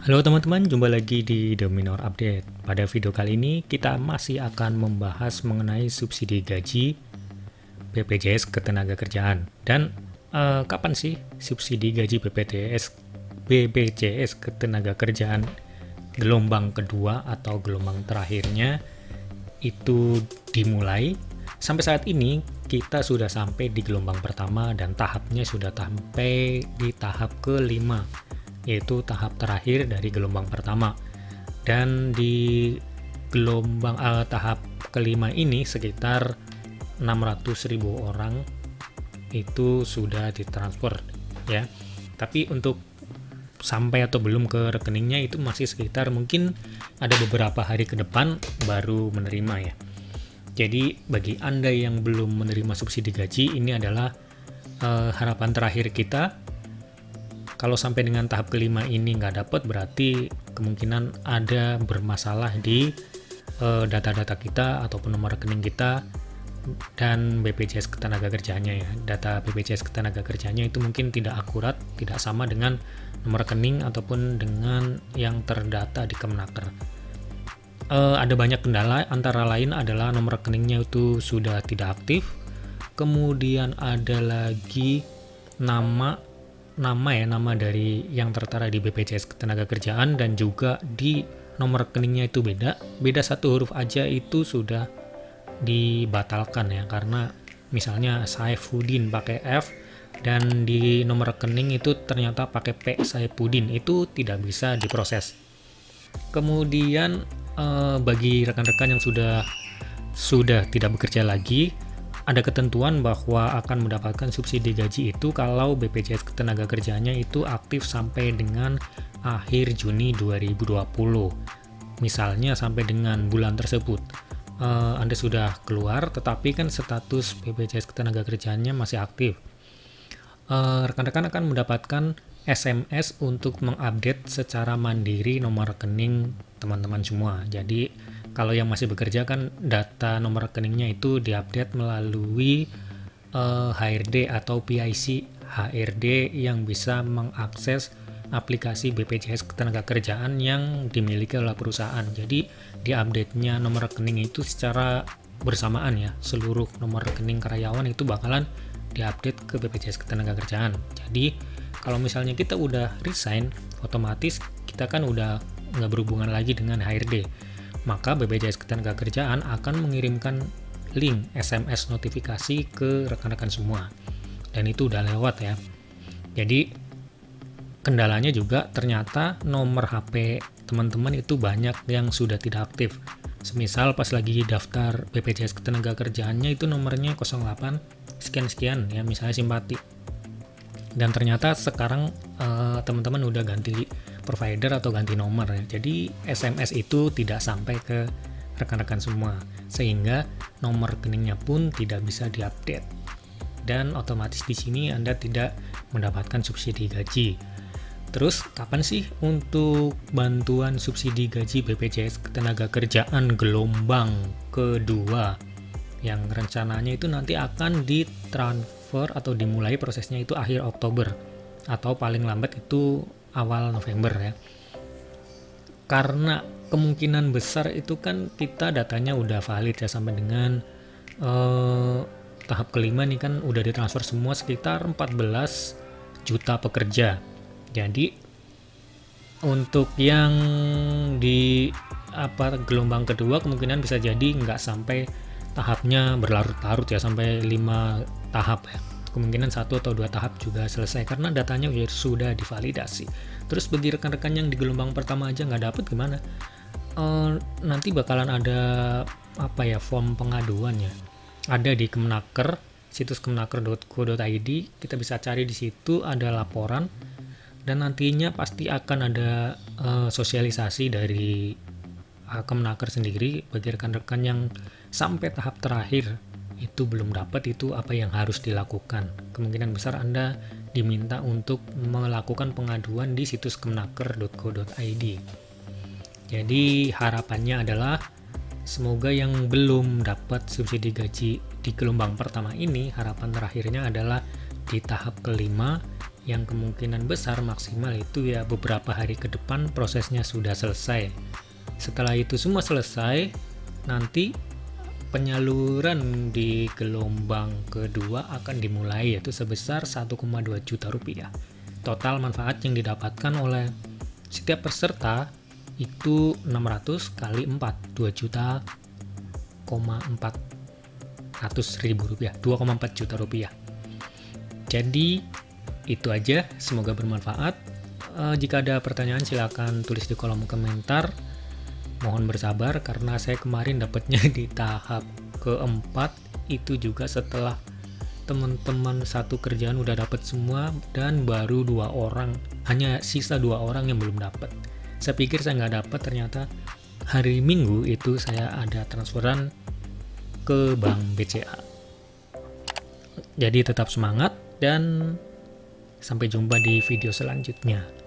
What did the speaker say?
Halo teman-teman, jumpa lagi di The Minor Update. Pada video kali ini kita masih akan membahas mengenai subsidi gaji BPJS Ketenagakerjaan. Dan kapan sih subsidi gaji BPJS Ketenagakerjaan gelombang kedua atau gelombang terakhirnya itu dimulai? Sampai saat ini kita sudah sampai di gelombang pertama dan tahapnya sudah sampai di tahap kelima, yaitu tahap terakhir dari gelombang pertama. Dan di gelombang tahap kelima ini sekitar 600.000 orang itu sudah ditransfer ya. Tapi untuk sampai atau belum ke rekeningnya itu masih sekitar mungkin ada beberapa hari ke depan baru menerima ya. Jadi bagi Anda yang belum menerima subsidi gaji, ini adalah harapan terakhir kita. Kalau sampai dengan tahap kelima ini nggak dapat, berarti kemungkinan ada bermasalah di data-data kita ataupun nomor rekening kita dan BPJS Ketenagakerjaannya ya. Data BPJS Ketenagakerjaannya itu mungkin tidak akurat, tidak sama dengan nomor rekening ataupun dengan yang terdata di Kemenaker. Ada banyak kendala, antara lain adalah nomor rekeningnya itu sudah tidak aktif, kemudian ada lagi nama dari yang tertera di BPJS Ketenagakerjaan dan juga di nomor rekeningnya itu beda satu huruf aja itu sudah dibatalkan ya, karena misalnya Saifuddin pakai F dan di nomor rekening itu ternyata pakai P Saifuddin, itu tidak bisa diproses. Kemudian bagi rekan-rekan yang sudah tidak bekerja lagi, ada ketentuan bahwa akan mendapatkan subsidi gaji itu kalau BPJS Ketenagakerjaannya itu aktif sampai dengan akhir Juni 2020. Misalnya sampai dengan bulan tersebut Anda sudah keluar tetapi kan status BPJS Ketenagakerjaannya masih aktif. Rekan-rekan akan mendapatkan SMS untuk mengupdate secara mandiri nomor rekening teman-teman semua. Jadi kalau yang masih bekerja kan data nomor rekeningnya itu diupdate melalui HRD atau PIC HRD yang bisa mengakses aplikasi BPJS Ketenagakerjaan yang dimiliki oleh perusahaan. Jadi diupdate-nya nomor rekening itu secara bersamaan ya. Seluruh nomor rekening karyawan itu bakalan diupdate ke BPJS Ketenagakerjaan. Jadi kalau misalnya kita udah resign, otomatis kita kan udah nggak berhubungan lagi dengan HRD. Maka BPJS Ketenagakerjaan akan mengirimkan link SMS notifikasi ke rekan-rekan semua. Dan itu udah lewat ya. Jadi kendalanya juga ternyata nomor HP teman-teman itu banyak yang sudah tidak aktif. Semisal pas lagi daftar BPJS Ketenagakerjaannya itu nomornya 08 sekian-sekian ya, misalnya simpati. Dan ternyata sekarang teman-teman udah ganti provider atau ganti nomor ya. Jadi SMS itu tidak sampai ke rekan-rekan semua, sehingga nomor rekeningnya pun tidak bisa diupdate. Dan otomatis di sini Anda tidak mendapatkan subsidi gaji. Terus kapan sih untuk bantuan subsidi gaji BPJS Ketenagakerjaan gelombang kedua? Yang rencananya itu nanti akan ditransfer atau dimulai prosesnya itu akhir Oktober atau paling lambat itu awal November ya. Karena kemungkinan besar itu kan kita datanya udah valid ya sampai dengan tahap kelima nih kan udah ditransfer semua sekitar 14 juta pekerja. Jadi untuk yang di gelombang kedua kemungkinan bisa jadi nggak sampai tahapnya berlarut-larut ya, sampai 5 tahap ya. Kemungkinan 1 atau 2 tahap juga selesai karena datanya sudah divalidasi. Terus bagi rekan-rekan yang di gelombang pertama aja nggak dapet gimana? Nanti bakalan ada form pengaduannya. Ada di Kemenaker, situs kemenaker.go.id, kita bisa cari di situ, ada laporan dan nantinya pasti akan ada sosialisasi dari Kemenaker sendiri bagi rekan-rekan yang sampai tahap terakhir itu belum dapat, itu apa yang harus dilakukan. Kemungkinan besar Anda diminta untuk melakukan pengaduan di situs kemenaker.go.id. Jadi harapannya adalah semoga yang belum dapat subsidi gaji di gelombang pertama ini, harapan terakhirnya adalah di tahap kelima yang kemungkinan besar maksimal itu ya beberapa hari ke depan prosesnya sudah selesai. Setelah itu semua selesai, nanti penyaluran di gelombang kedua akan dimulai, yaitu sebesar 1,2 juta rupiah. Total manfaat yang didapatkan oleh setiap peserta itu 600 kali 4, 2.400.000 rupiah, 2,4 juta rupiah. Jadi itu aja, semoga bermanfaat. Jika ada pertanyaan silakan tulis di kolom komentar. Mohon bersabar karena saya kemarin dapatnya di tahap keempat, itu juga setelah teman-teman satu kerjaan udah dapat semua dan baru 2 orang, hanya sisa 2 orang yang belum dapat. Saya pikir saya nggak dapat, ternyata hari Minggu itu saya ada transferan ke Bank BCA. Jadi tetap semangat dan sampai jumpa di video selanjutnya.